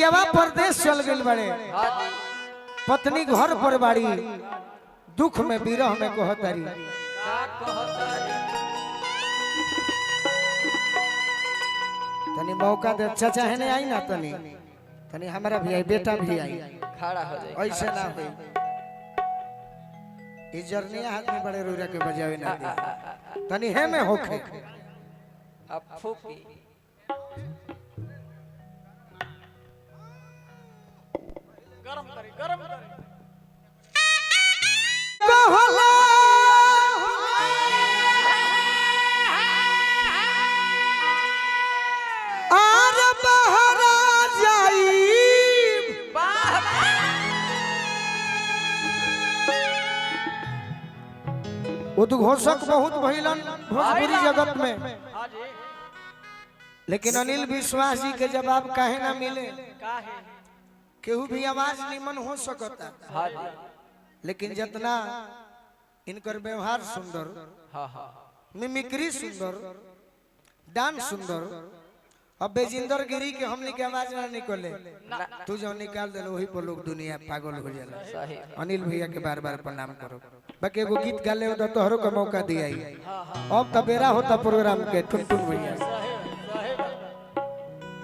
पियावा परदेश चल गइल बड़े, पत्नी घर पर बाड़ी, दुख में विरह में कहतारी। तनी मौका दे चाचा है ने आई ना, तनी तनी हमारा भी आई, बेटा भी आई, खड़ा हो जाए, ऐसे ना होई। ई जर्नी हाथ में बड़े रुरा के बजावे ना दे, तनी है में होखे। अब फूकी गरम करे गरम करे कहला आर बहरा जाई, उद्घोषक बहुत भइलन भोजपुरी जगत में, लेकिन अनिल विश्वास जी के जवाब काहे ना मिले। केहू भी आवाज निमन हो सकता, लेकिन जितना इनकर व्यवहार सुंदर, मिमिक्री सुंदर, डांस सुंदर, अब बेजिंदर गिरी के हमने के आवाज ना निकले, तू जो निकाल दे वही पर लोग दुनिया पागल हो जाला। अनिल भैया के बार बार प्रणाम करो। बाकी एगो गीत गाले हो तो तोहरो का मौका दिया, अब तो बेरा होता प्रोग्राम के। टुनटुन भैया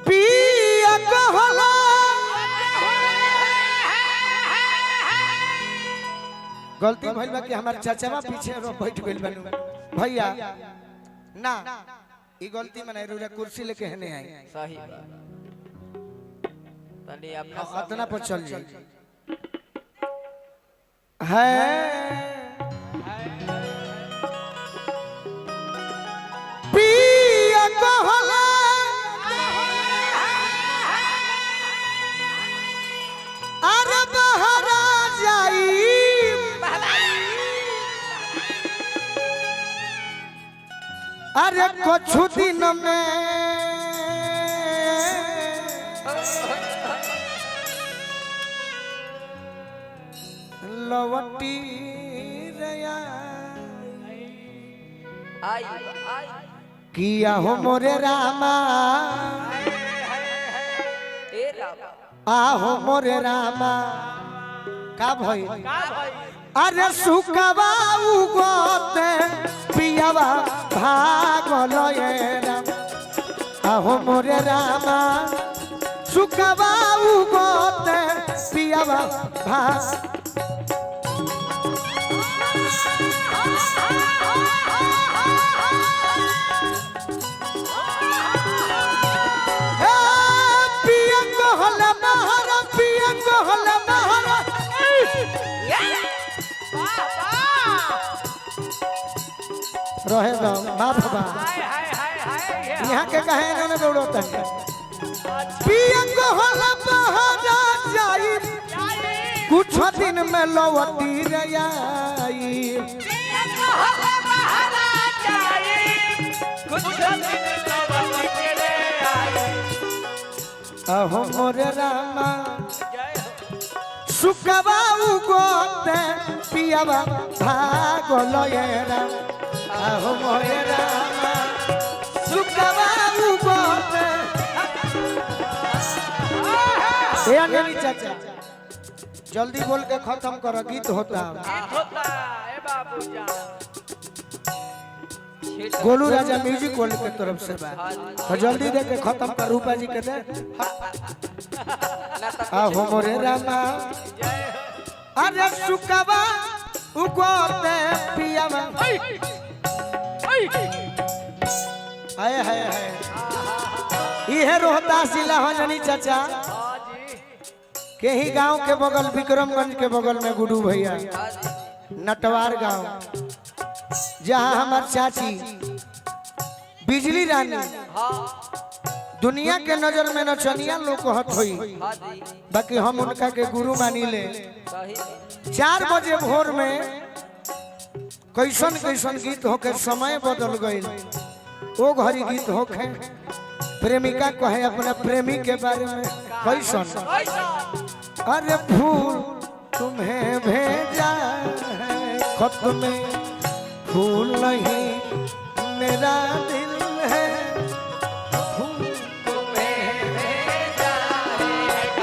पिया कहला गलती भइल बा कि हमार चाचावा पीछे बैठ गइल बानू भैया ना, ई गलती मने रुरा कुर्सी लेके हने आई। सही तनी अपना अतना पर चल जाई है पिया कहला अरे बहरा जाई, अरे कुछ दिन में लवटी रया आई किया हो मोरे रामा, ए रामा आहो मोरे रामा। का भई अरे सुकवा उगोते पियावा भागल ये राम, आहो मोरे रामा सुकवा उगोते पियावा भाग। पिया कहल महरा, पिया कहल महरा, रहे दो माधवा यहाँ के कहे इन्होंने दौड़ोता है। पिया कहल बहरा जाई, कुछ दिन में लौटी रही, अहो मोरे रामा सुकवा उगोते पियावा भागल ये राम, आहो मोरे रामा सुकवा उगोते। ए अनिल चाचा जल्दी बोल के खत्म करो, गीत होता। ए बाबू जान गोलू राजा म्यूजिक वर्ल्ड के तरफ से बा, तो जल्दी दे के खत्म कर। रूपा जी के दे आहो मोरे रामा अरे सुकवा उगोते पियावा, हाय हाय हाय इहे रोहतास जिला हो जनी चाचा के ही गांव के बगल, विक्रमगंज के बगल में गुडू भैया नटवार गांव, जहां हमार चाची बिजली रानी दुनिया के नजर में नचनिया लोग कहत होई, बाकी हम उनका के गुरु मानी ले। 4 बजे भोर में कैसन कैसन गीत होके समय बदल गई, वो घड़ी गीत होके प्रेमिका कहे अपना प्रेमी के बारे में कैसन, अरे फूल तुम्हें भेजा है खत में, फूल नहीं मेरा दिल है, फूल तुम्हें भेजा है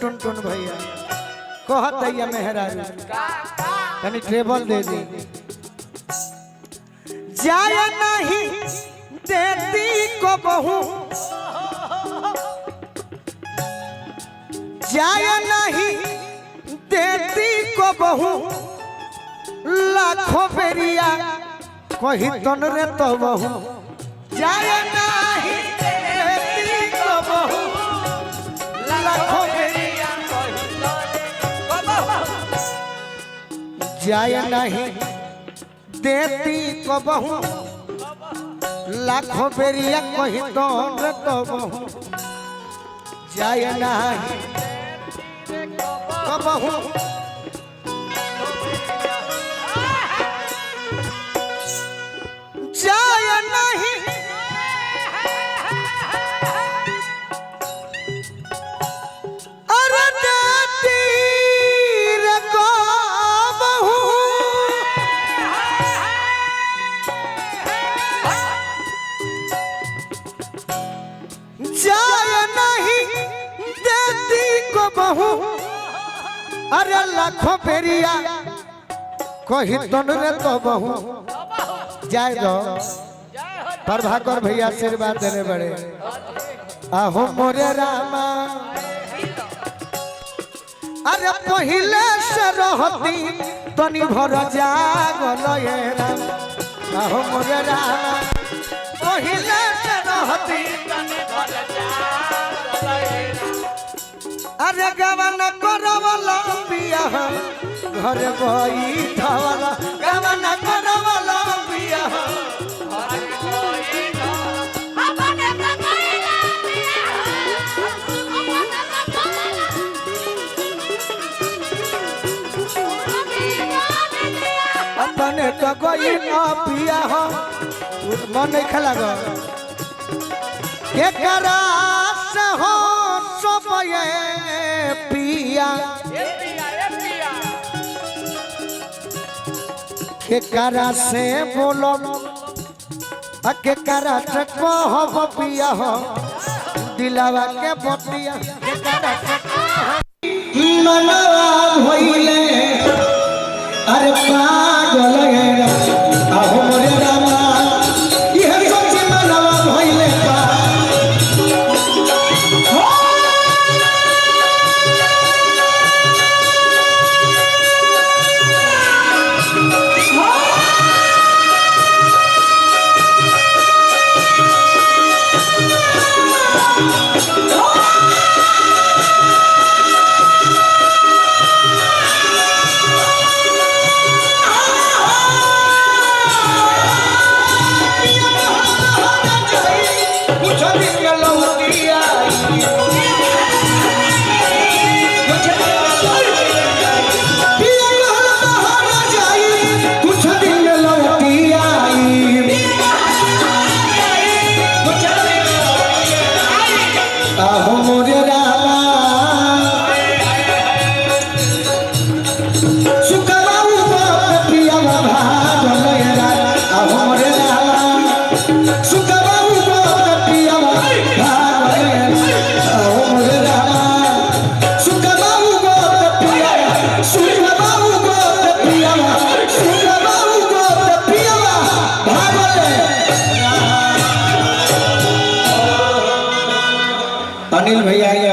टुन टुन भैया कहत है मेहरारू तनी ट्रेबल दे दे जाया नहीं देती को बहू जाया नहीं देती को बहू लाखों बेरिया कही तन रे तो बहू जाया नहीं देती को बहू लाखों बेरिया जाया नहीं देती को बहू लाखों बेरिया कही तन रे तो बहू जाया नहीं बहू जाय नहीं अरे देती रे को बहू जाय नहीं देती को बहू अरे लाखों बेरिया कही तन रे तो बहू जाए दो प्रभाकर भैया आशीर्वाद देने बड़े आहो मोरे रामा अरे पहले से रहती तनी भर जागल ये राम आहो मोरे रामा पहले से रहती अरे गवन करवला पिया घर बैठवला गवन करवला पिया अपने तो कोई ना पिया हो मन नहीं खेला गो के करास हो सब ये पिया के करा से बोलो के करा से कहो पिया हो दिलावा के बतिया के करा से मनवा होइले अरे पागल गेरा आहो मोरे रामा ये सोची मनवा होइले अनिल भैया